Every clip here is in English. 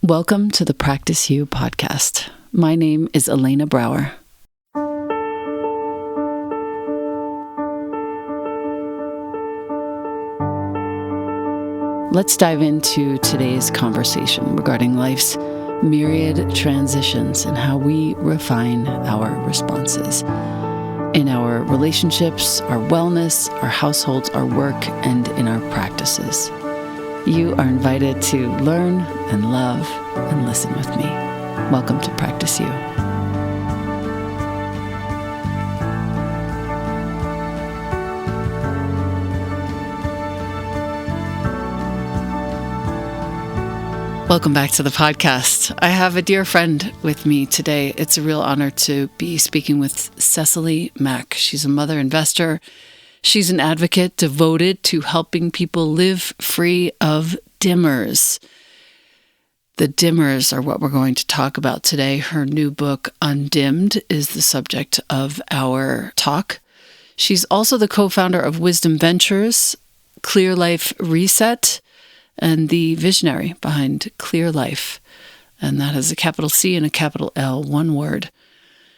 Welcome to the Practice You podcast. My name is Elena Brower. Let's dive into today's conversation regarding life's myriad transitions and how we refine our responses in our relationships, our wellness, our households, our work, and in our practices. You are invited to learn and love and listen with me. Welcome to Practice You. Welcome back to the podcast. I have a dear friend with me today. It's a real honor to be speaking with Cecily Mak. She's a mother investor. She's an advocate devoted to helping people live free of dimmers. The dimmers are what we're going to talk about today. Her new book, Undimmed, is the subject of our talk. She's also the co-founder of Wisdom Ventures, ClearLife Reset, and the visionary behind ClearLife. And that has a capital C and a capital L, one word.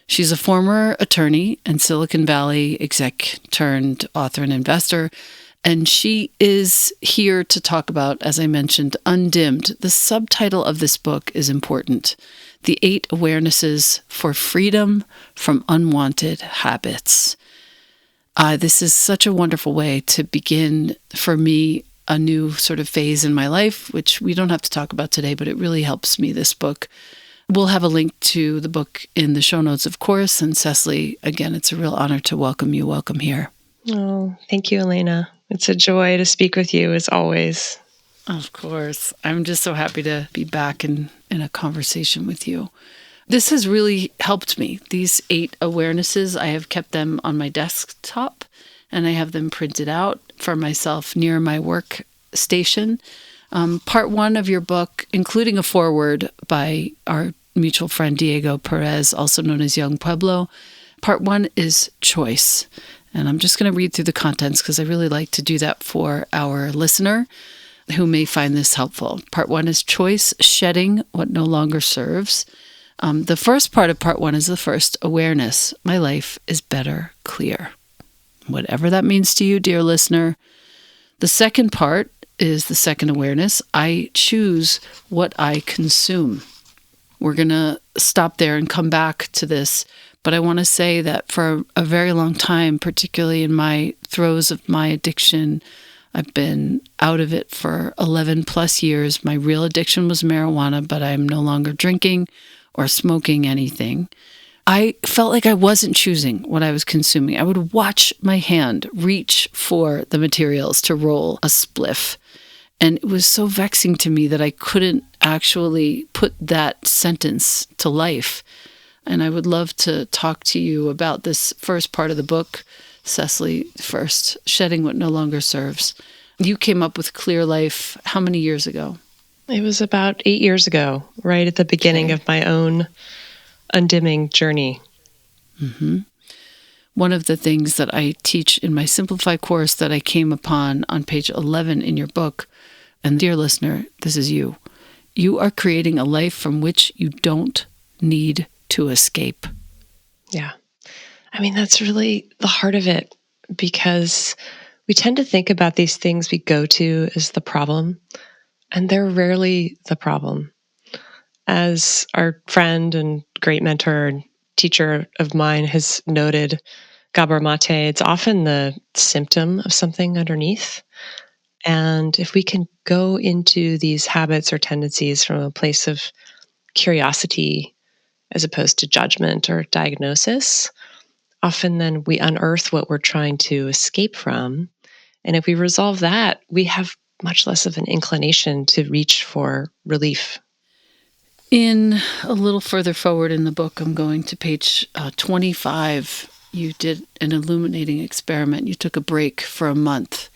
She's a former attorney and Silicon Valley exec turned author and investor. And she is here to talk about, as I mentioned, Undimmed. The subtitle of this book is important. The 8 Awarenesses for Freedom from Unwanted Habits. This is such a wonderful way to begin, for me, a new sort of phase in my life, which we don't have to talk about today, but it really helps me, this book. We'll have a link to the book in the show notes, of course. And Cecily, again, it's a real honor to welcome you. Welcome here. Oh, thank you, Elena. It's a joy to speak with you as always. Of course. I'm just so happy to be back in a conversation with you. This has really helped me. These 8 awarenesses, I have kept them on my desktop and I have them printed out for myself near my work station. Part 1 of your book, including a foreword by our mutual friend Diego Perez, also known as Young Pueblo. Part 1 is choice. And I'm just going to read through the contents because I really like to do that for our listener who may find this helpful. Part 1 is choice, shedding what no longer serves. The first part of part 1 is the first awareness. My life is better clear. Whatever that means to you, dear listener. The second part is the second awareness. I choose what I consume. We're going to stop there and come back to this. But I want to say that for a very long time, particularly in my throes of my addiction, I've been out of it for 11 plus years. My real addiction was marijuana, but I'm no longer drinking or smoking anything. I felt like I wasn't choosing what I was consuming. I would watch my hand reach for the materials to roll a spliff. And it was so vexing to me that I couldn't actually put that sentence to life. And I would love to talk to you about this first part of the book, Cecily, first, shedding what no longer serves. You came up with ClearLife how many years ago? It was about 8 years ago, right at the beginning of my own undimming journey. Mm-hmm. One of the things that I teach in my Simplify course that I came upon on page 11 in your book, and dear listener, this is you. You are creating a life from which you don't need to escape. Yeah. I mean, that's really the heart of it, because we tend to think about these things we go to as the problem, and they're rarely the problem. As our friend and great mentor and teacher of mine has noted, Gabor Mate, it's often the symptom of something underneath. And if we can go into these habits or tendencies from a place of curiosity as opposed to judgment or diagnosis, often then we unearth what we're trying to escape from. And if we resolve that, we have much less of an inclination to reach for relief. In a little further forward in the book, I'm going to page 25. You did an illuminating experiment. You took a break for a month.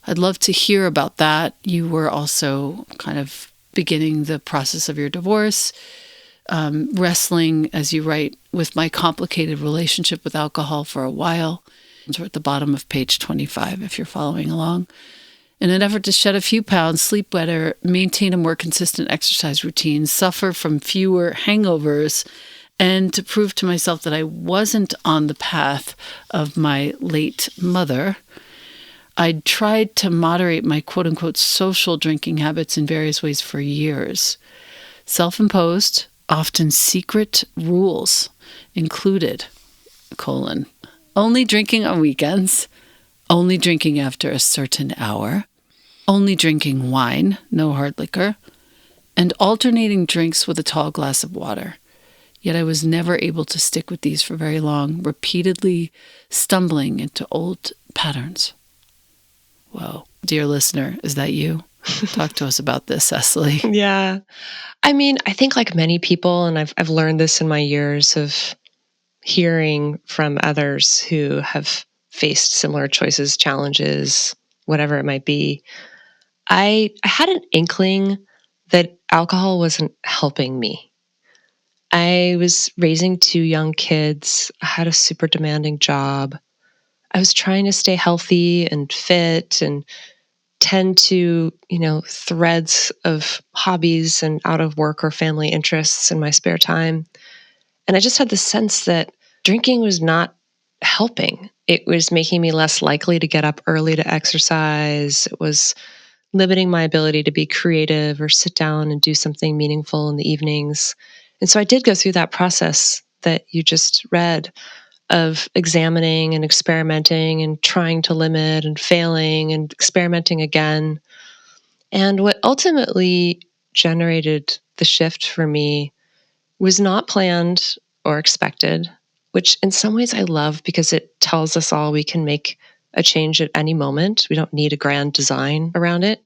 I'd love to hear about that. You were also kind of beginning the process of your divorce, wrestling, as you write, with my complicated relationship with alcohol for a while. We're at the bottom of page 25, if you're following along. In an effort to shed a few pounds, sleep better, maintain a more consistent exercise routine, suffer from fewer hangovers, and to prove to myself that I wasn't on the path of my late mother, I'd tried to moderate my quote-unquote social drinking habits in various ways for years. Self-imposed, often secret rules included, only drinking on weekends, only drinking after a certain hour, only drinking wine, no hard liquor, and alternating drinks with a tall glass of water. Yet I was never able to stick with these for very long, repeatedly stumbling into old patterns. Whoa. Dear listener, is that you? Talk to us about this, Cecily. Yeah. I mean, I think like many people, and I've learned this in my years of hearing from others who have faced similar choices, challenges, whatever it might be. I had an inkling that alcohol wasn't helping me. I was raising two young kids. I had a super demanding job. I was trying to stay healthy and fit and tend to, threads of hobbies and out of work or family interests in my spare time. And I just had the sense that drinking was not helping. It was making me less likely to get up early to exercise. It was limiting my ability to be creative or sit down and do something meaningful in the evenings. And so I did go through that process that you just read of examining and experimenting and trying to limit and failing and experimenting again. And what ultimately generated the shift for me was not planned or expected, which in some ways I love because it tells us all we can make a change at any moment. We don't need a grand design around it.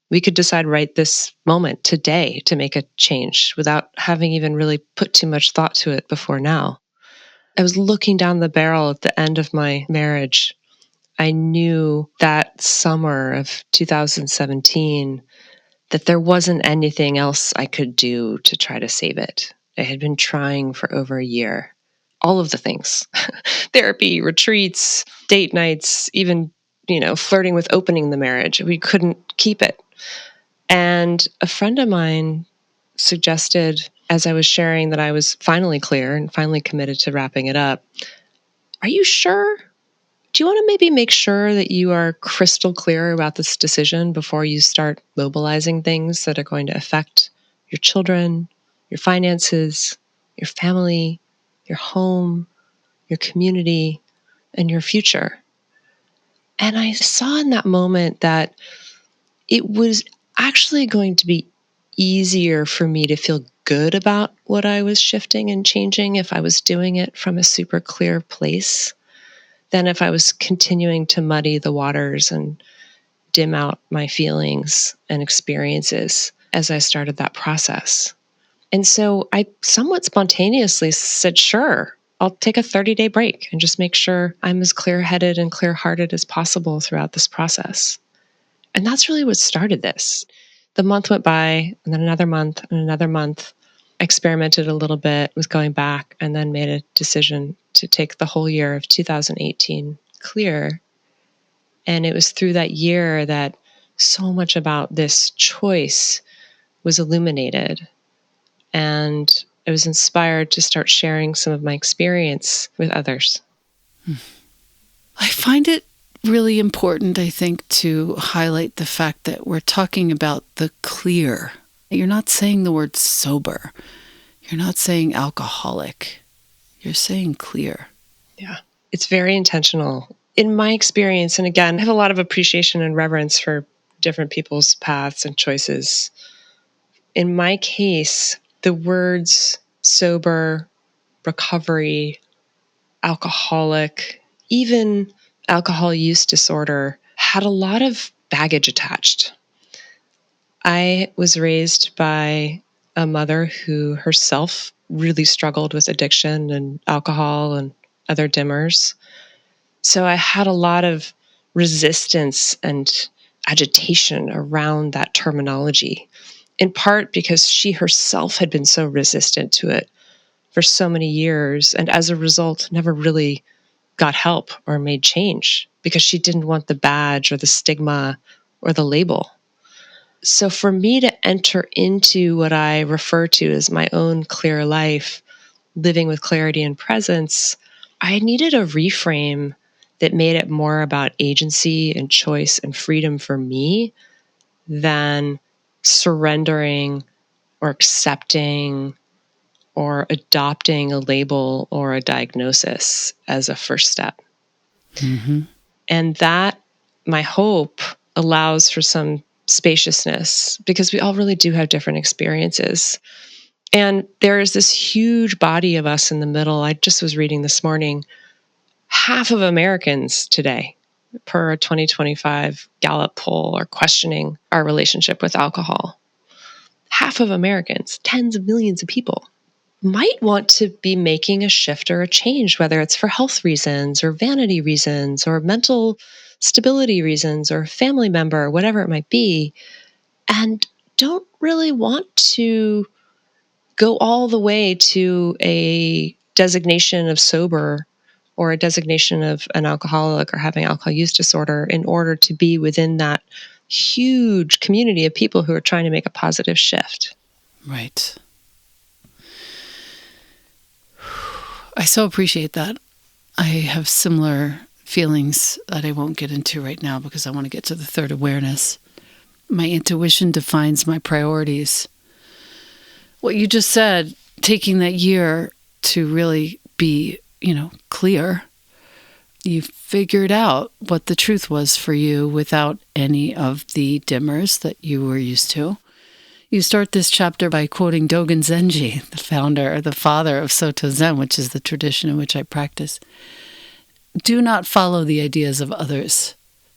We could decide right this moment today to make a change without having even really put too much thought to it before now. I was looking down the barrel at the end of my marriage. I knew that summer of 2017 that there wasn't anything else I could do to try to save it. I had been trying for over a year. All of the things therapy, retreats, date nights, even, flirting with opening the marriage. We couldn't keep it. And a friend of mine suggested, as I was sharing that I was finally clear and finally committed to wrapping it up, are you sure? Do you want to maybe make sure that you are crystal clear about this decision before you start mobilizing things that are going to affect your children, your finances, your family, your home, your community, and your future? And I saw in that moment that it was actually going to be easier for me to feel good about what I was shifting and changing if I was doing it from a super clear place than if I was continuing to muddy the waters and dim out my feelings and experiences as I started that process. And so I somewhat spontaneously said, sure, I'll take a 30-day break and just make sure I'm as clear-headed and clear-hearted as possible throughout this process. And that's really what started this. The month went by, and then another month, and another month. I experimented a little bit with going back and then made a decision to take the whole year of 2018 clear. And it was through that year that so much about this choice was illuminated. And I was inspired to start sharing some of my experience with others. I find it really important, I think, to highlight the fact that we're talking about the clear. You're not saying the word sober. You're not saying alcoholic. You're saying clear. Yeah, it's very intentional. In my experience, and again, I have a lot of appreciation and reverence for different people's paths and choices. In my case, the words sober, recovery, alcoholic, even alcohol use disorder had a lot of baggage attached. I was raised by a mother who herself really struggled with addiction and alcohol and other dimmers. So I had a lot of resistance and agitation around that terminology, in part because she herself had been so resistant to it for so many years, and as a result, never really got help or made change because she didn't want the badge or the stigma or the label. So for me to enter into what I refer to as my own clear life, living with clarity and presence, I needed a reframe that made it more about agency and choice and freedom for me than surrendering or accepting or adopting a label or a diagnosis as a first step. Mm-hmm. And that, my hope, allows for some spaciousness because we all really do have different experiences. And there is this huge body of us in the middle. I just was reading this morning, half of Americans today, per a 2025 Gallup poll, are questioning our relationship with alcohol. Half of Americans, tens of millions of people, might want to be making a shift or a change, whether it's for health reasons or vanity reasons or mental stability reasons or family member, whatever it might be, and don't really want to go all the way to a designation of sober or a designation of an alcoholic or having alcohol use disorder in order to be within that huge community of people who are trying to make a positive shift. Right. I so appreciate that. I have similar feelings that I won't get into right now because I want to get to the third awareness. My intuition defines my priorities. What you just said, taking that year to really be, clear, you figured out what the truth was for you without any of the dimmers that you were used to. You start this chapter by quoting Dogen Zenji, the father of Soto Zen, which is the tradition in which I practice. Do not follow the ideas of others,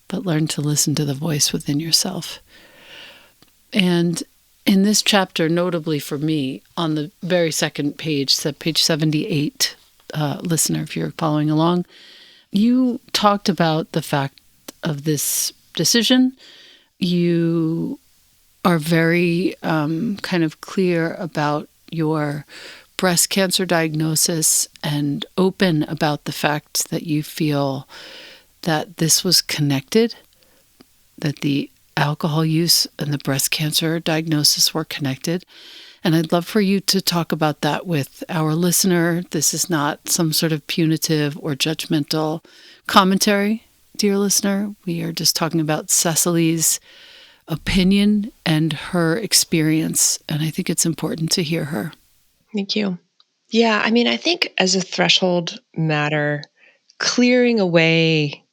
but learn to listen to the voice within yourself. And in this chapter, notably for me, on the very second page, page 78, listener, if you're following along, you talked about the fact of this decision. You are very kind of clear about your breast cancer diagnosis and open about the fact that you feel that this was connected, that the alcohol use and the breast cancer diagnosis were connected. And I'd love for you to talk about that with our listener. This is not some sort of punitive or judgmental commentary, dear listener. We are just talking about Cecily's opinion and her experience. And I think it's important to hear her. Thank you. Yeah, I think as a threshold matter, clearing away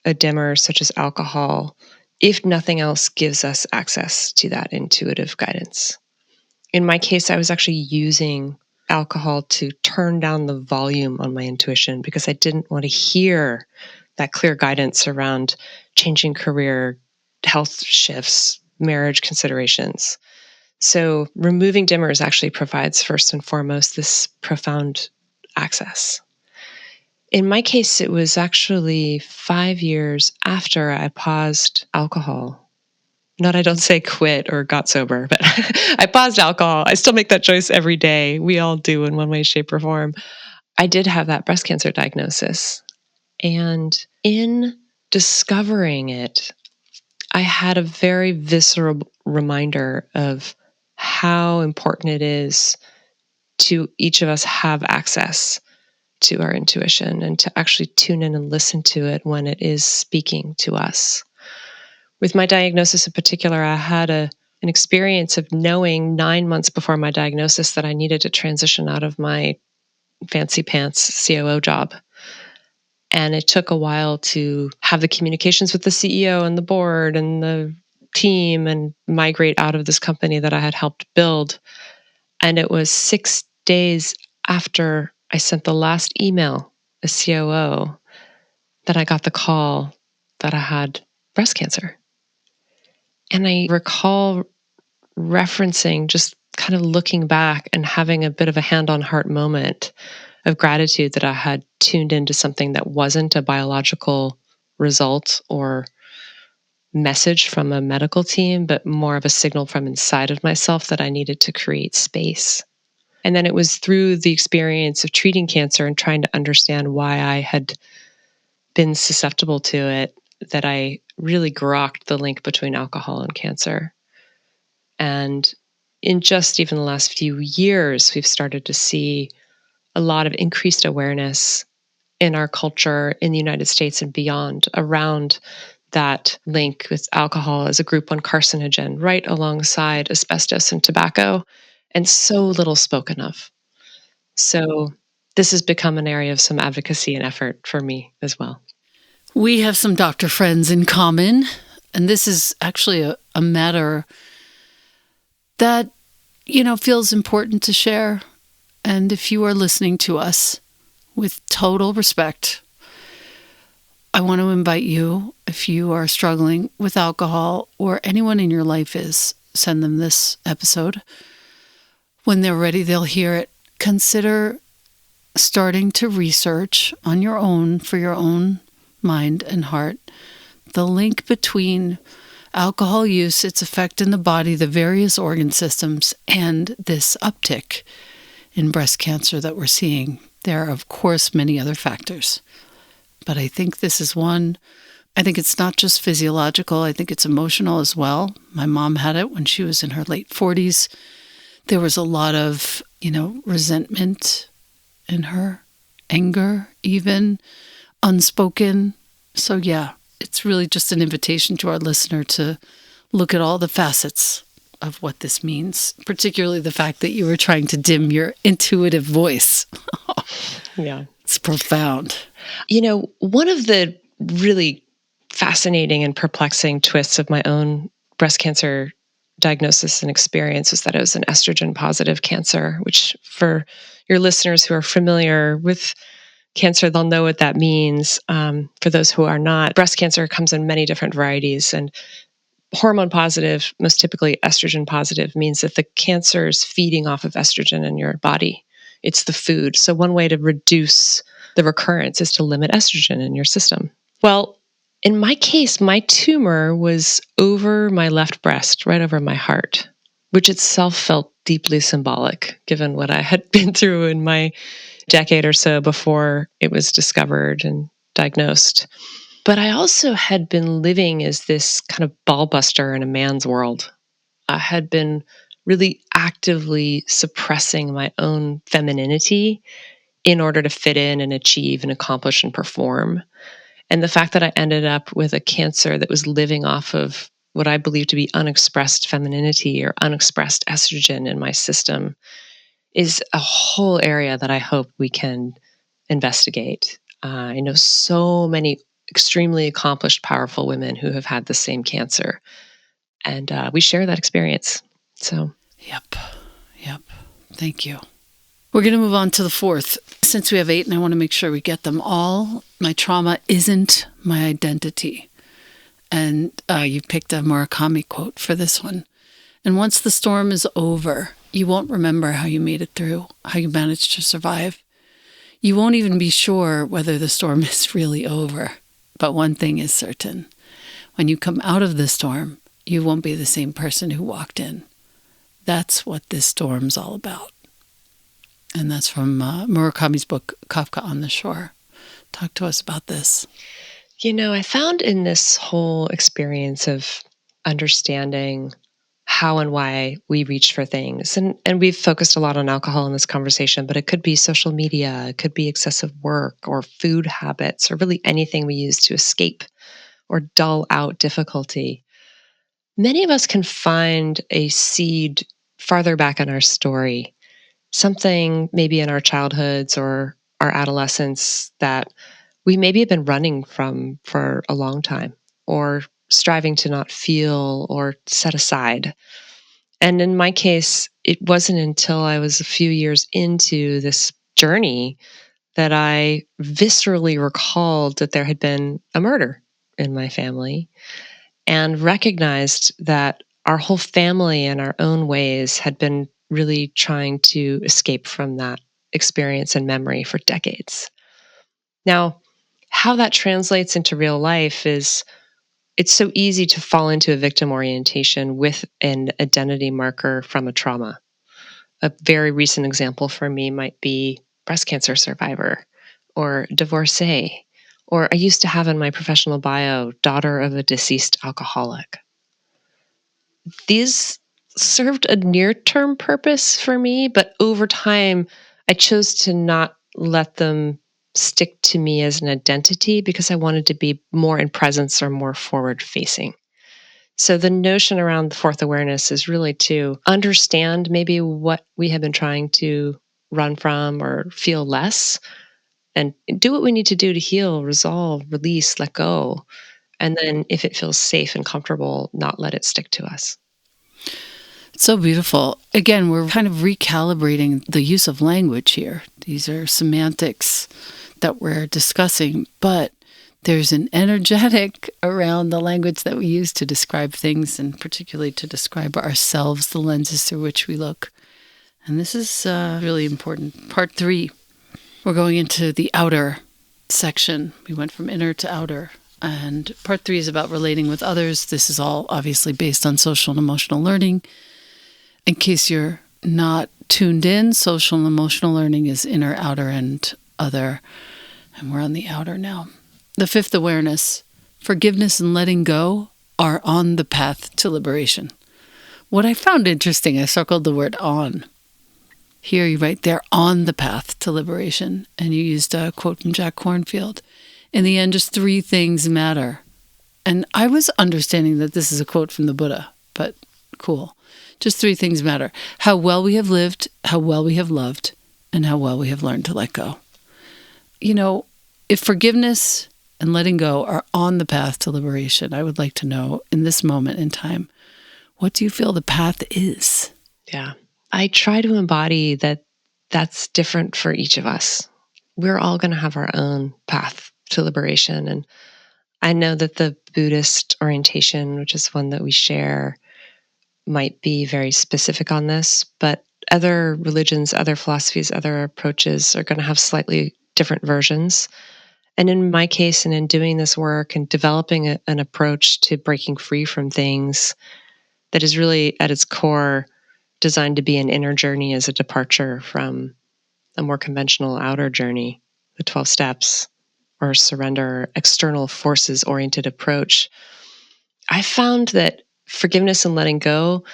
a dimmer such as alcohol, if nothing else, gives us access to that intuitive guidance. In my case, I was actually using alcohol to turn down the volume on my intuition because I didn't want to hear that clear guidance around changing career, health shifts, marriage considerations. So removing dimmers actually provides, first and foremost, this profound access. In my case, it was actually 5 years after I paused alcohol. Not I don't say quit or got sober, but I paused alcohol. I still make that choice every day. We all do in one way, shape, or form. I did have that breast cancer diagnosis. And in discovering it, I had a very visceral reminder of how important it is to each of us have access to our intuition and to actually tune in and listen to it when it is speaking to us. With my diagnosis in particular, I had an experience of knowing 9 months before my diagnosis that I needed to transition out of my fancy pants COO job. And it took a while to have the communications with the CEO and the board and the team and migrate out of this company that I had helped build. And it was 6 days after I sent the last email as COO that I got the call that I had breast cancer. And I recall referencing, just kind of looking back and having a bit of a hand on heart moment of gratitude that I had tuned into something that wasn't a biological result or message from a medical team, but more of a signal from inside of myself that I needed to create space. And then it was through the experience of treating cancer and trying to understand why I had been susceptible to it that I really grokked the link between alcohol and cancer. And in just even the last few years, we've started to see a lot of increased awareness in our culture in the United States and beyond around that link with alcohol as a group one carcinogen, right alongside asbestos and tobacco, and so little spoken of. So this has become an area of some advocacy and effort for me as well. We have some doctor friends in common, and this is actually a matter that, feels important to share. And if you are listening to us with total respect, I want to invite you, if you are struggling with alcohol or anyone in your life is, send them this episode. When they're ready, they'll hear it. Consider starting to research on your own, for your own mind and heart, the link between alcohol use, its effect in the body, the various organ systems, and this uptick in breast cancer that we're seeing. There are, of course, many other factors, but I think this is one. I think it's not just physiological. I think it's emotional as well. My mom had it when she was in her late 40s. There was a lot of, resentment in her, anger, even unspoken. So yeah, it's really just an invitation to our listener to look at all the facets of what this means, particularly the fact that you were trying to dim your intuitive voice. Yeah. It's profound. One of the really fascinating and perplexing twists of my own breast cancer diagnosis and experience was that it was an estrogen positive cancer, which for your listeners who are familiar with cancer, they'll know what that means. For those who are not, breast cancer comes in many different varieties, and hormone positive, most typically estrogen positive, means that the cancer is feeding off of estrogen in your body. It's the food. So one way to reduce the recurrence is to limit estrogen in your system. Well, in my case, my tumor was over my left breast, right over my heart, which itself felt deeply symbolic given what I had been through in my decade or so before it was discovered and diagnosed. But I also had been living as this kind of ball buster in a man's world. I had been really actively suppressing my own femininity in order to fit in and achieve and accomplish and perform. And the fact that I ended up with a cancer that was living off of what I believe to be unexpressed femininity or unexpressed estrogen in my system is a whole area that I hope we can investigate. I know so many extremely accomplished, powerful women who have had the same cancer, and we share that experience. So, Yep. Thank you. We're going to move on to the fourth. Since we have 8 and I want to make sure we get them all, my trauma isn't my identity. And you picked a Murakami quote for this one. And once the storm is over, you won't remember how you made it through, how you managed to survive. You won't even be sure whether the storm is really over. But one thing is certain. When you come out of the storm, you won't be the same person who walked in. That's what this storm's all about. And that's from Murakami's book, Kafka on the Shore. Talk to us about this. I found in this whole experience of understanding how and why we reach for things, and we've focused a lot on alcohol in this conversation, but it could be social media, it could be excessive work or food habits, or really anything we use to escape or dull out difficulty. Many of us can find a seed farther back in our story, something maybe in our childhoods or our adolescence that we maybe have been running from for a long time or striving to not feel or set aside. And in my case, it wasn't until I was a few years into this journey that I viscerally recalled that there had been a murder in my family and recognized that our whole family in our own ways had been really trying to escape from that experience and memory for decades. Now, how that translates into real life is it's so easy to fall into a victim orientation with an identity marker from a trauma. A very recent example for me might be breast cancer survivor or divorcee Or I used to have in my professional bio, daughter of a deceased alcoholic. These served a near-term purpose for me, but over time, I chose to not let them stick to me as an identity because I wanted to be more in presence or more forward-facing. So the notion around the fourth awareness is really to understand maybe what we have been trying to run from or feel less and do what we need to do to heal, resolve, release, let go. And then if it feels safe and comfortable, not let it stick to us. So beautiful. Again, we're kind of recalibrating the use of language here. These are semantics that we're discussing, but there's an energetic around the language that we use to describe things, and particularly to describe ourselves, the lenses through which we look. And this is really important. Part 3, we're going into the outer section. We went from inner to outer. And part 3 is about relating with others. This is all obviously based on social and emotional learning. In case you're not tuned in, social and emotional learning is inner, outer, and other. And we're on the outer now. The fifth awareness, forgiveness and letting go, are on the path to liberation. What I found interesting, I circled the word on. Here you write, they're on the path to liberation. And you used a quote from Jack Kornfield. In the end, just 3 things matter. And I was understanding that this is a quote from the Buddha, but cool. Just 3 things matter. How well we have lived, how well we have loved, and how well we have learned to let go. You know, if forgiveness and letting go are on the path to liberation, I would like to know in this moment in time, what do you feel the path is? Yeah. I try to embody that that's different for each of us. We're all going to have our own path to liberation. And I know that the Buddhist orientation, which is one that we share, might be very specific on this, but other religions, other philosophies, other approaches are going to have slightly different versions. And in my case, and in doing this work and developing an approach to breaking free from things that is really at its core designed to be an inner journey as a departure from a more conventional outer journey, the 12 steps or surrender, external forces oriented approach, I found that forgiveness and letting go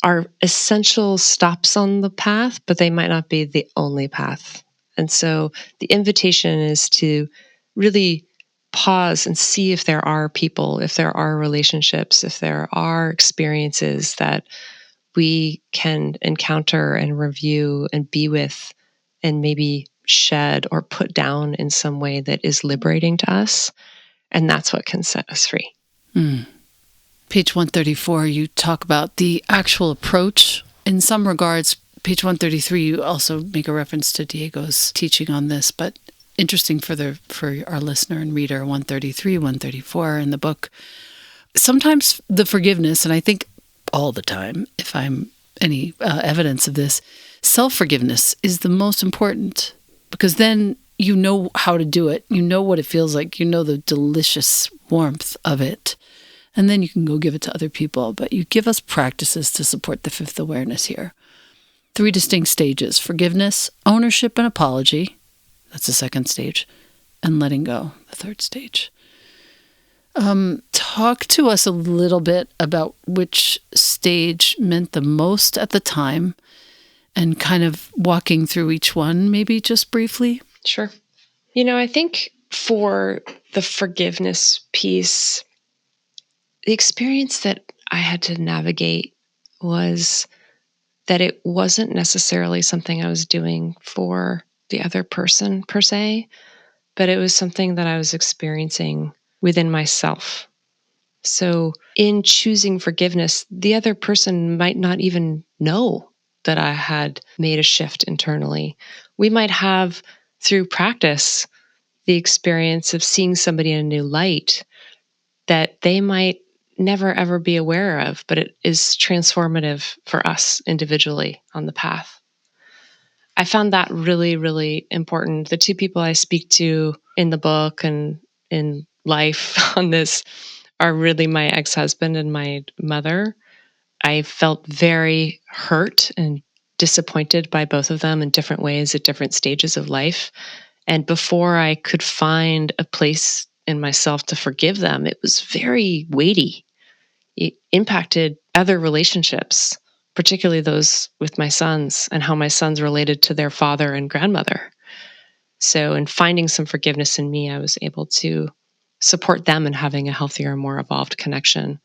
are essential stops on the path, but they might not be the only path. And so the invitation is to really pause and see if there are people, if there are relationships, if there are experiences that we can encounter and review and be with and maybe shed or put down in some way that is liberating to us. And that's what can set us free. Mm. Page 134, you talk about the actual approach. In some regards, page 133, you also make a reference to Diego's teaching on this, but interesting for our listener and reader, 133, 134 in the book. Sometimes the forgiveness, and I think all the time, if I'm any evidence of this, self-forgiveness is the most important, because then you know how to do it. You know what it feels like. You know the delicious warmth of it. And then you can go give it to other people. But you give us practices to support the fifth awareness here. 3 distinct stages: forgiveness, ownership, and apology. That's the second stage. And letting go, the third stage. Talk to us a little bit about which stage meant the most at the time and kind of walking through each one, maybe just briefly. Sure. I think for the forgiveness piece, the experience that I had to navigate was that it wasn't necessarily something I was doing for the other person per se, but it was something that I was experiencing within myself. So in choosing forgiveness, the other person might not even know that I had made a shift internally. We might have, through practice, the experience of seeing somebody in a new light that they might never ever be aware of, but it is transformative for us individually on the path. I found that really, really important. The 2 people I speak to in the book and in life on this are really my ex-husband and my mother. I felt very hurt and disappointed by both of them in different ways at different stages of life. And before I could find a place in myself to forgive them, it was very weighty. It impacted other relationships, particularly those with my sons and how my sons related to their father and grandmother. So, in finding some forgiveness in me, I was able to support them in having a healthier, more evolved connection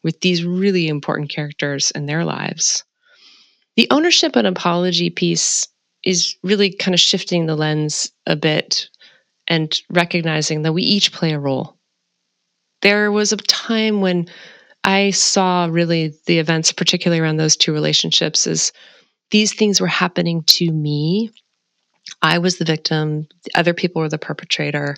with these really important characters in their lives. The ownership and apology piece is really kind of shifting the lens a bit and recognizing that we each play a role. There was a time when I saw really the events, particularly around those two relationships, as these things were happening to me. I was the victim, the other people were the perpetrator.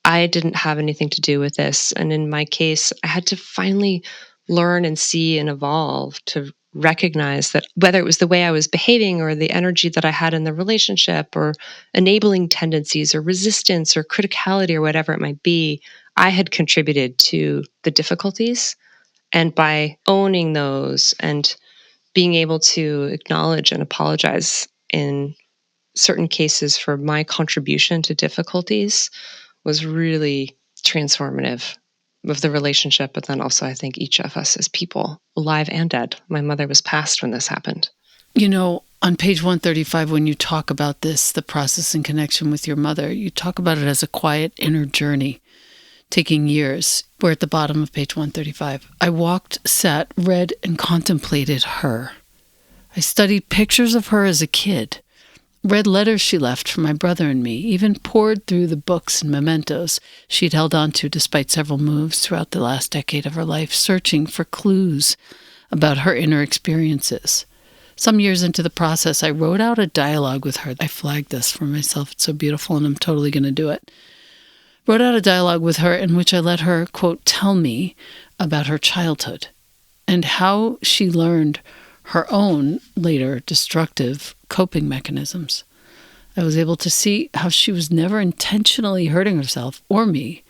I didn't have anything to do with this. And in my case, I had to finally learn and see and evolve to recognize that whether it was the way I was behaving or the energy that I had in the relationship or enabling tendencies or resistance or criticality or whatever it might be, I had contributed to the difficulties. And by owning those and being able to acknowledge and apologize in certain cases for my contribution to difficulties was really transformative of the relationship, but then also I think each of us as people, alive and dead. My mother was passed when this happened. You know, on page 135, when you talk about this, the process in connection with your mother, you talk about it as a quiet inner journey, taking years. We're at the bottom of page 135. I walked, sat, read, and contemplated her. I studied pictures of her as a kid, read letters she left for my brother and me, even pored through the books and mementos she'd held on to despite several moves throughout the last decade of her life, searching for clues about her inner experiences. Some years into the process, I wrote out a dialogue with her. I flagged this for myself. It's so beautiful, and I'm totally going to do it. Wrote out a dialogue with her in which I let her, quote, tell me about her childhood and how she learned her own later destructive coping mechanisms. I was able to see how she was never intentionally hurting herself or me.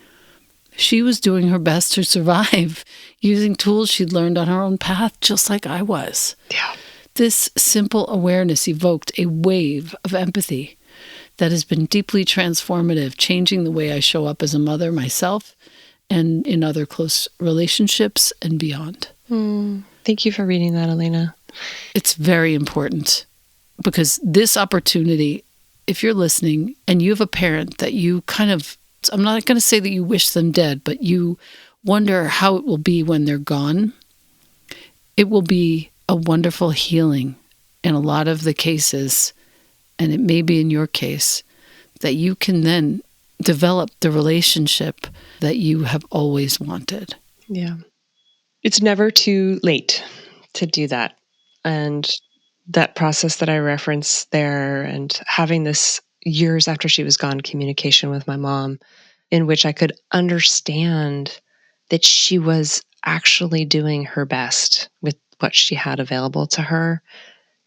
She was doing her best to survive using tools she'd learned on her own path, just like I was. Yeah. This simple awareness evoked a wave of empathy that has been deeply transformative, changing the way I show up as a mother myself and in other close relationships and beyond. Thank you for reading that, Elena. It's very important because this opportunity, if you're listening and you have a parent that you kind of, I'm not going to say that you wish them dead, but you wonder how it will be when they're gone, it will be a wonderful healing in a lot of the cases, and it may be in your case, that you can then develop the relationship that you have always wanted. Yeah. It's never too late to do that. And that process that I referenced there and having this years after she was gone communication with my mom in which I could understand that she was actually doing her best with what she had available to her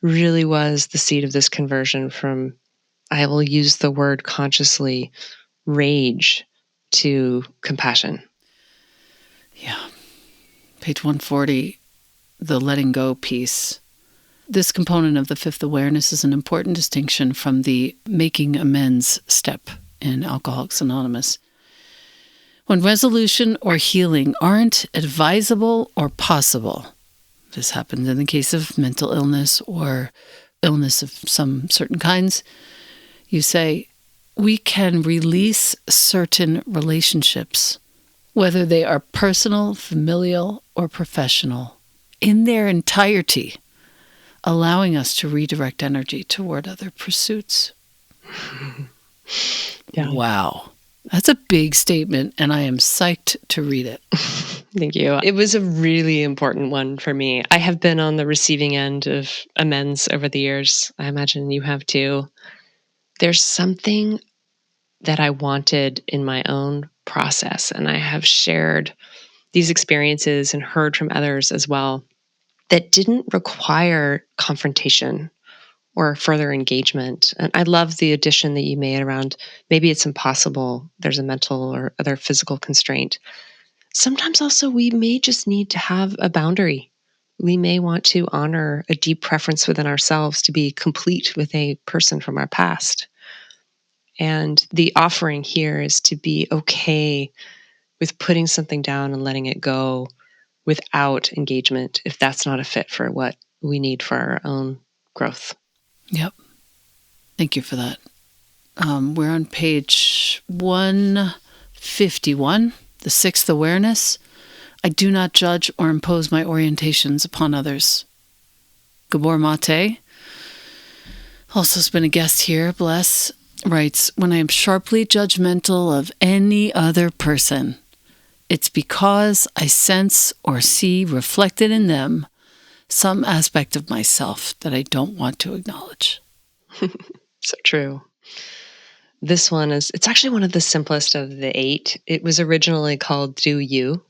really was the seed of this conversion from, I will use the word consciously, rage to compassion. Yeah. Page 140, the letting go piece. This component of the fifth awareness is an important distinction from the making amends step in Alcoholics Anonymous. When resolution or healing aren't advisable or possible, this happens in the case of mental illness or illness of some certain kinds, you say, we can release certain relationships, whether they are personal, familial, or professional, in their entirety, allowing us to redirect energy toward other pursuits. Yeah. Wow. That's a big statement, and I am psyched to read it. Thank you. It was a really important one for me. I have been on the receiving end of amends over the years. I imagine you have too. There's something that I wanted in my own process, and I have shared these experiences and heard from others as well, that didn't require confrontation or further engagement. And I love the addition that you made around maybe it's impossible, there's a mental or other physical constraint. Sometimes also we may just need to have a boundary. We may want to honor a deep preference within ourselves to be complete with a person from our past. And the offering here is to be okay with putting something down and letting it go without engagement if that's not a fit for what we need for our own growth. Yep. Thank you for that. We're on page 151, the sixth awareness. I do not judge or impose my orientations upon others. Gabor Mate, also has been a guest here, bless, writes, when I am sharply judgmental of any other person, it's because I sense or see reflected in them some aspect of myself that I don't want to acknowledge. So true. This one it's actually one of the simplest of the 8. It was originally called Do You,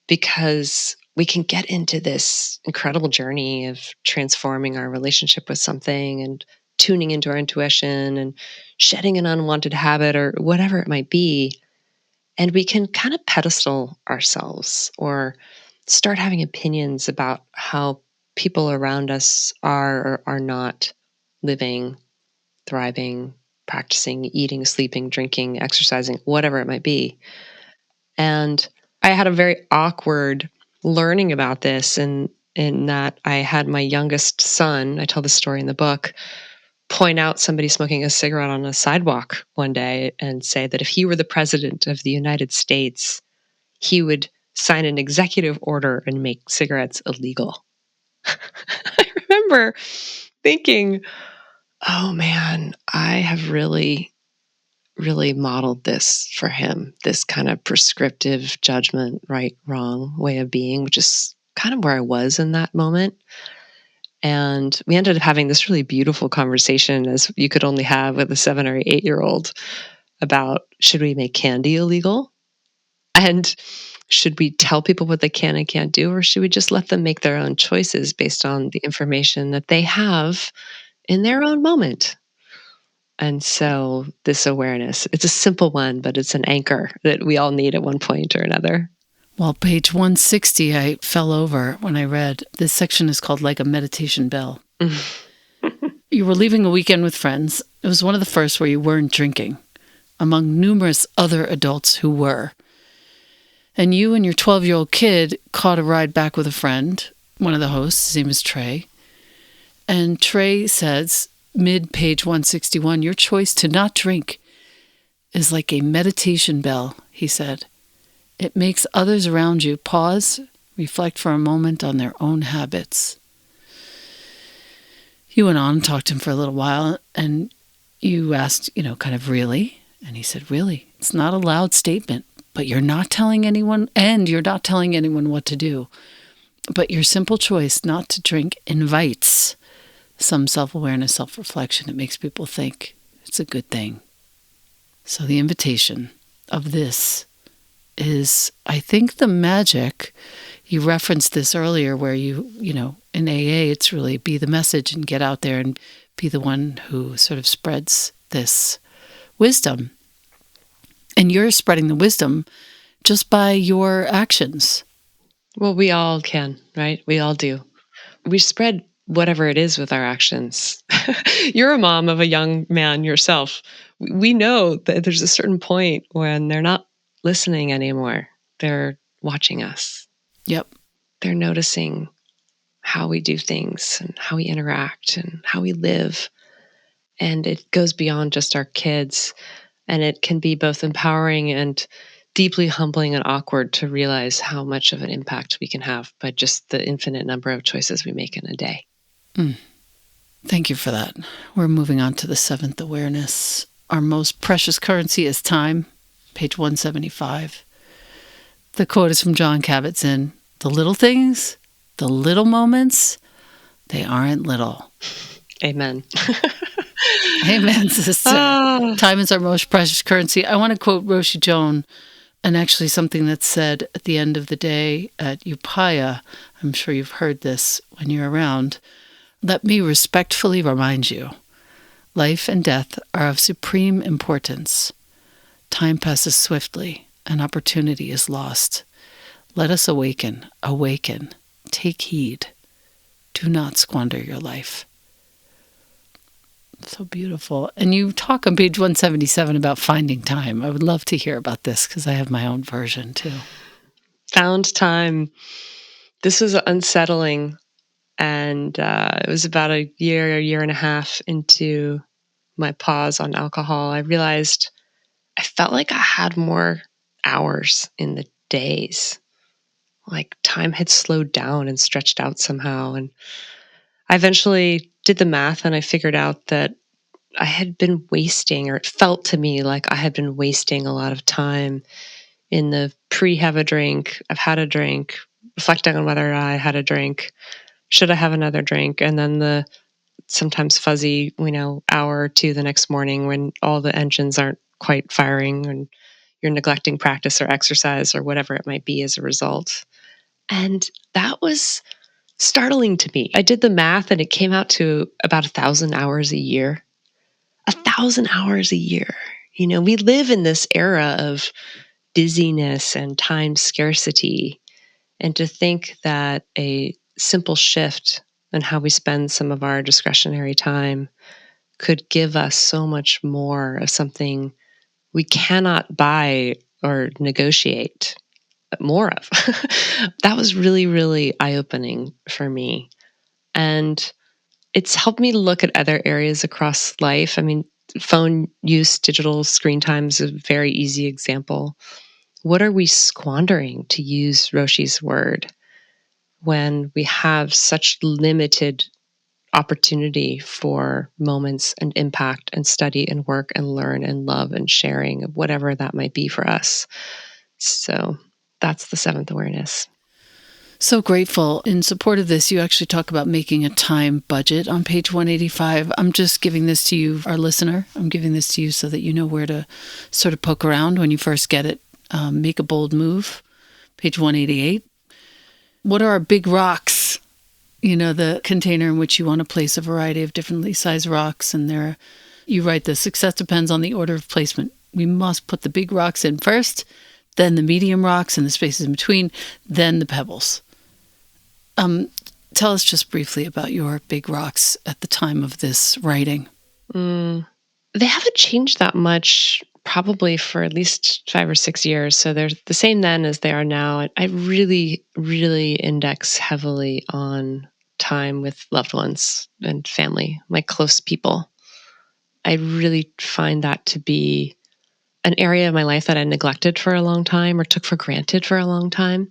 because we can get into this incredible journey of transforming our relationship with something and tuning into our intuition and shedding an unwanted habit or whatever it might be. And we can kind of pedestal ourselves or start having opinions about how people around us are or are not living, thriving, practicing, eating, sleeping, drinking, exercising, whatever it might be. And I had a very awkward learning about this, and in that I had my youngest son, I tell the story in the book, point out somebody smoking a cigarette on a sidewalk one day and say that if he were the president of the United States, he would sign an executive order and make cigarettes illegal. I remember thinking, oh man, I have really modeled this for him, this kind of prescriptive judgment, right, wrong way of being, which is kind of where I was in that moment. And we ended up having this really beautiful conversation, as you could only have with a 7 or 8-year-old, about should we make candy illegal? And should we tell people what they can and can't do, or should we just let them make their own choices based on the information that they have in their own moment? And so this awareness, it's a simple one, but it's an anchor that we all need at one point or another. Well, page 160, I fell over when I read. This section is called Like a Meditation Bell. You were leaving a weekend with friends. It was one of the first where you weren't drinking, among numerous other adults who were. And you and your 12-year-old kid caught a ride back with a friend, one of the hosts, his name is Trey. And Trey says, mid-page 161, your choice to not drink is like a meditation bell, he said. It makes others around you pause, reflect for a moment on their own habits. You went on and talked to him for a little while, and you asked, kind of really? And he said, really? It's not a loud statement, but you're not telling anyone, and you're not telling anyone what to do. But your simple choice not to drink invites some self-awareness, self-reflection. It makes people think it's a good thing. So the invitation of this is, I think, the magic. You referenced this earlier where in AA, it's really be the message and get out there and be the one who sort of spreads this wisdom. And you're spreading the wisdom just by your actions. Well, we all can, right? We all do. We spread whatever it is with our actions. You're a mom of a young man yourself. We know that there's a certain point when they're not listening anymore. They're watching us. Yep. They're noticing how we do things and how we interact and how we live. And it goes beyond just our kids. And it can be both empowering and deeply humbling and awkward to realize how much of an impact we can have by just the infinite number of choices we make in a day. Thank you for that. We're moving on to the 7th awareness. Our most precious currency is time, page 175. The quote is from John Kabat-Zinn. The little things, the little moments, they aren't little. Amen. Amen, sister. Time is our most precious currency. I want to quote Roshi Joan, and actually something that's said at the end of the day at Upaya. I'm sure you've heard this when you're around. Let me respectfully remind you, life and death are of supreme importance. Time passes swiftly, and opportunity is lost. Let us awaken, take heed. Do not squander your life. So beautiful. And you talk on page 177 about finding time. I would love to hear about this because I have my own version too. Found time. This was unsettling. And it was about a year and a half into my pause on alcohol. I realized I felt like I had more hours in the days. Like time had slowed down and stretched out somehow. And I eventually did the math and I figured out that I had been wasting, or it felt to me like I had been wasting a lot of time in the have a drink, I've had a drink, reflecting on whether I had a drink, should I have another drink, and then the sometimes fuzzy, hour or two the next morning when all the engines aren't quite firing and you're neglecting practice or exercise or whatever it might be as a result. And that was startling to me. I did the math and it came out to about 1,000 hours a year. 1,000 hours a year. We live in this era of busyness and time scarcity. And to think that a simple shift in how we spend some of our discretionary time could give us so much more of something we cannot buy or negotiate more of. That was really, really eye-opening for me. And it's helped me look at other areas across life. I mean, phone use, digital screen time is a very easy example. What are we squandering, to use Roshi's word, when we have such limited opportunity for moments and impact and study and work and learn and love and sharing, whatever that might be for us? So that's the seventh awareness. So grateful. In support of this, you actually talk about making a time budget on page 185. I'm just giving this to you, our listener. I'm giving this to you so that you know where to sort of poke around when you first get it. Make a bold move, page 188. What are our big rocks? The container in which you want to place a variety of differently sized rocks. And you write the success depends on the order of placement. We must put the big rocks in first, then the medium rocks and the spaces in between, then the pebbles. Tell us just briefly about your big rocks at the time of this writing. They haven't changed that much, probably for at least 5 or 6 years. So they're the same then as they are now. I really, really index heavily on time with loved ones and family, my close people. I really find that to be an area of my life that I neglected for a long time or took for granted for a long time.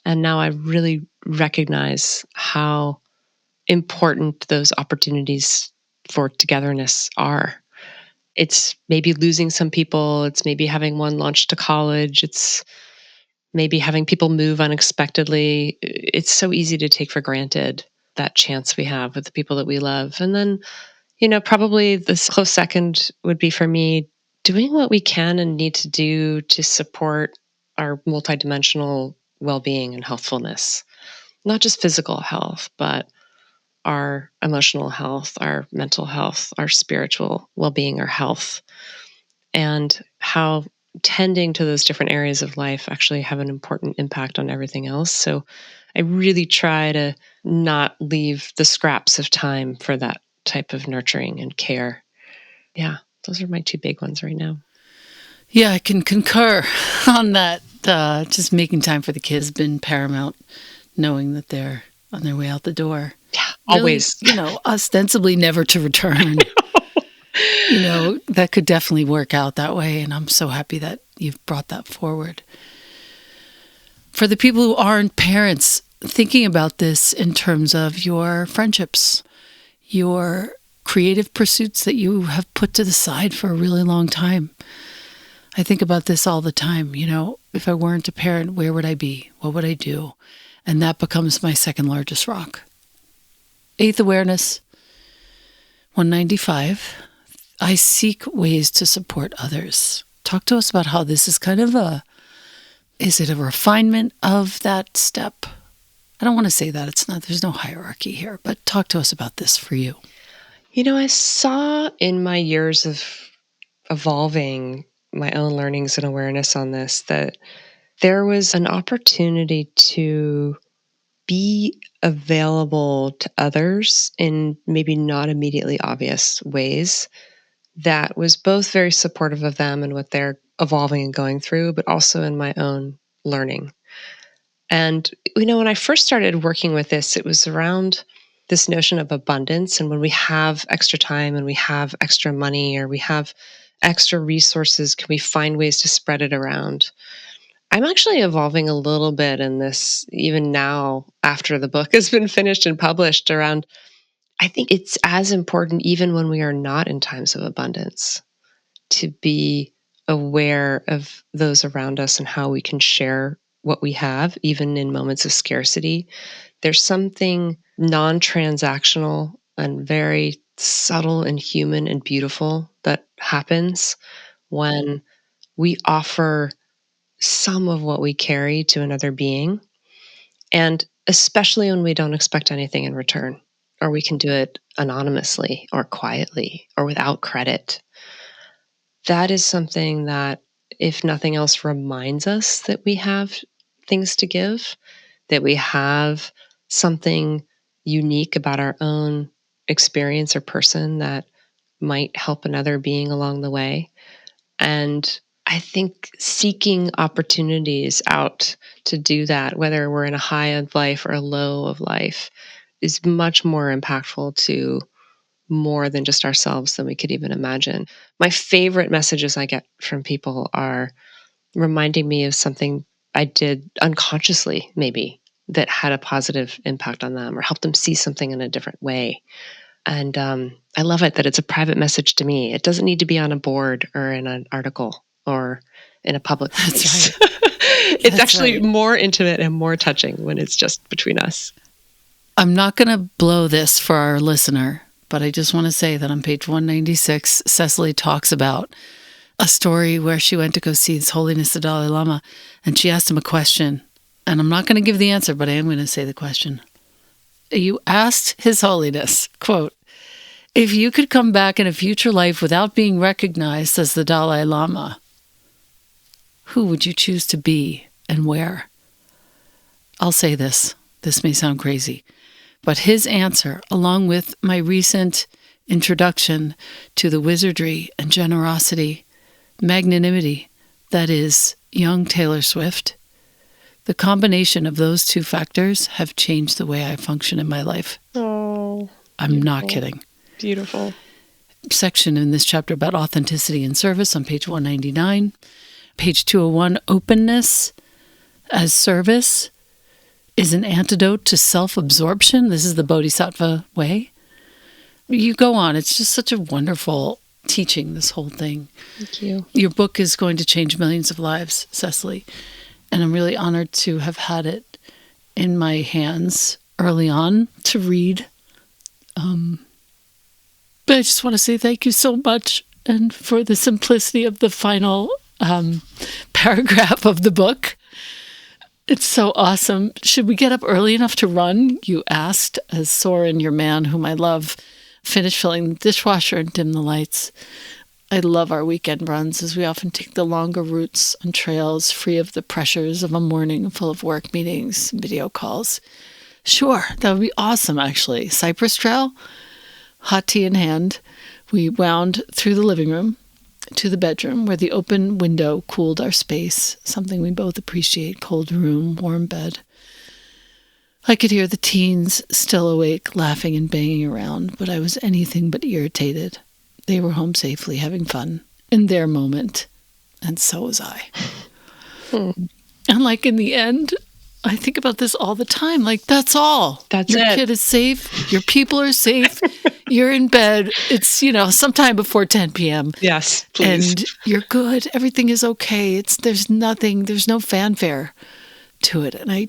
And now I really recognize how important those opportunities for togetherness are. It's maybe losing some people. It's maybe having one launch to college. It's maybe having people move unexpectedly. It's so easy to take for granted that chance we have with the people that we love. And then, probably this close second would be for me doing what we can and need to do to support our multidimensional well-being and healthfulness. Not just physical health, but our emotional health, our mental health, our spiritual well-being, our health, and how tending to those different areas of life actually have an important impact on everything else. So I really try to not leave the scraps of time for that type of nurturing and care. Yeah, those are my two big ones right now. Yeah, I can concur on that. Just making time for the kids has been paramount, knowing that they're on their way out the door. Yeah, always. Really, ostensibly never to return. That could definitely work out that way. And I'm so happy that you've brought that forward. For the people who aren't parents, thinking about this in terms of your friendships, your creative pursuits that you have put to the side for a really long time. I think about this all the time. If I weren't a parent, where would I be? What would I do? And that becomes my second largest rock. Eighth awareness, 195. I seek ways to support others. Talk to us about how this is kind of is it a refinement of that step? I don't want to say that. It's not, there's no hierarchy here, but talk to us about this for you. I saw in my years of evolving my own learnings and awareness on this that there was an opportunity to be available to others in maybe not immediately obvious ways that was both very supportive of them and what they're evolving and going through, but also in my own learning. And, when I first started working with this, it was around this notion of abundance. And when we have extra time and we have extra money or we have extra resources, can we find ways to spread it around? I'm actually evolving a little bit in this, even now, after the book has been finished and published, around I think it's as important, even when we are not in times of abundance, to be aware of those around us and how we can share what we have, even in moments of scarcity. There's something non transactional and very subtle and human and beautiful that happens when we offer some of what we carry to another being. And especially when we don't expect anything in return, or we can do it anonymously or quietly or without credit. That is something that, if nothing else, reminds us that we have things to give, that we have something unique about our own experience or person that might help another being along the way. And I think seeking opportunities out to do that, whether we're in a high of life or a low of life, is much more impactful to more than just ourselves than we could even imagine. My favorite messages I get from people are reminding me of something I did unconsciously, maybe, that had a positive impact on them or helped them see something in a different way. And I love it that it's a private message to me. It doesn't need to be on a board or in an article or in a public place. That's right. It's That's actually right. more intimate and more touching when it's just between us. I'm not going to blow this for our listener, but I just want to say that on page 196, Cecily talks about a story where she went to go see His Holiness the Dalai Lama, and she asked him a question. And I'm not going to give the answer, but I am going to say the question. You asked His Holiness, quote, if you could come back in a future life without being recognized as the Dalai Lama, who would you choose to be and where? I'll say this. This may sound crazy, but his answer, along with my recent introduction to the wizardry and generosity, magnanimity that is young Taylor Swift, the combination of those two factors have changed the way I function in my life. Oh, I'm not kidding. Beautiful. Section in this chapter about authenticity and service on page 199. Page 201, openness as service is an antidote to self-absorption. This is the Bodhisattva way. You go on. It's just such a wonderful teaching, this whole thing. Thank you. Your book is going to change millions of lives, Cecily. And I'm really honored to have had it in my hands early on to read. But I just want to say thank you so much, and for the simplicity of the final paragraph of the book. It's so awesome. Should we get up early enough to run? You asked, as Soren, your man, whom I love, finished filling the dishwasher and dimmed the lights. I love our weekend runs, as we often take the longer routes on trails free of the pressures of a morning full of work meetings and video calls. Sure, that would be awesome, actually. Cypress Trail, hot tea in hand, we wound through the living room to the bedroom where the open window cooled our space, something we both appreciate, cold room, warm bed. I could hear the teens still awake, laughing and banging around, but I was anything but irritated. They were home safely, having fun in their moment, and so was I. And like in the end, I think about this all the time. Like, that's all. That's your it. Your kid is safe. Your people are safe. You're in bed. It's, sometime before 10 p.m. Yes, please. And you're good. Everything is okay. There's no fanfare to it. And I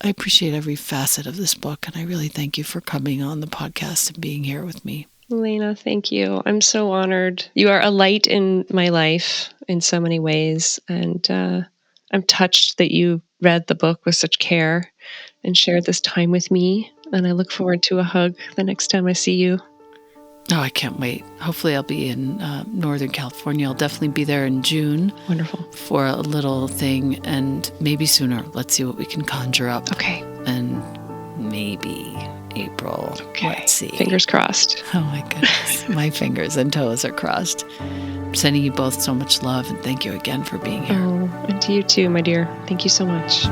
appreciate every facet of this book. And I really thank you for coming on the podcast and being here with me. Elena, thank you. I'm so honored. You are a light in my life in so many ways. And I'm touched that you read the book with such care and shared this time with me. And I look forward to a hug the next time I see you. Oh, I can't wait. Hopefully I'll be in Northern California. I'll definitely be there in June. Wonderful. For a little thing, and maybe sooner. Let's see what we can conjure up. Okay. And maybe April. Okay. Let's see. Fingers crossed. Oh my goodness. My fingers and toes are crossed. I'm sending you both so much love, and thank you again for being here. Oh, and to you too, my dear. Thank you so much.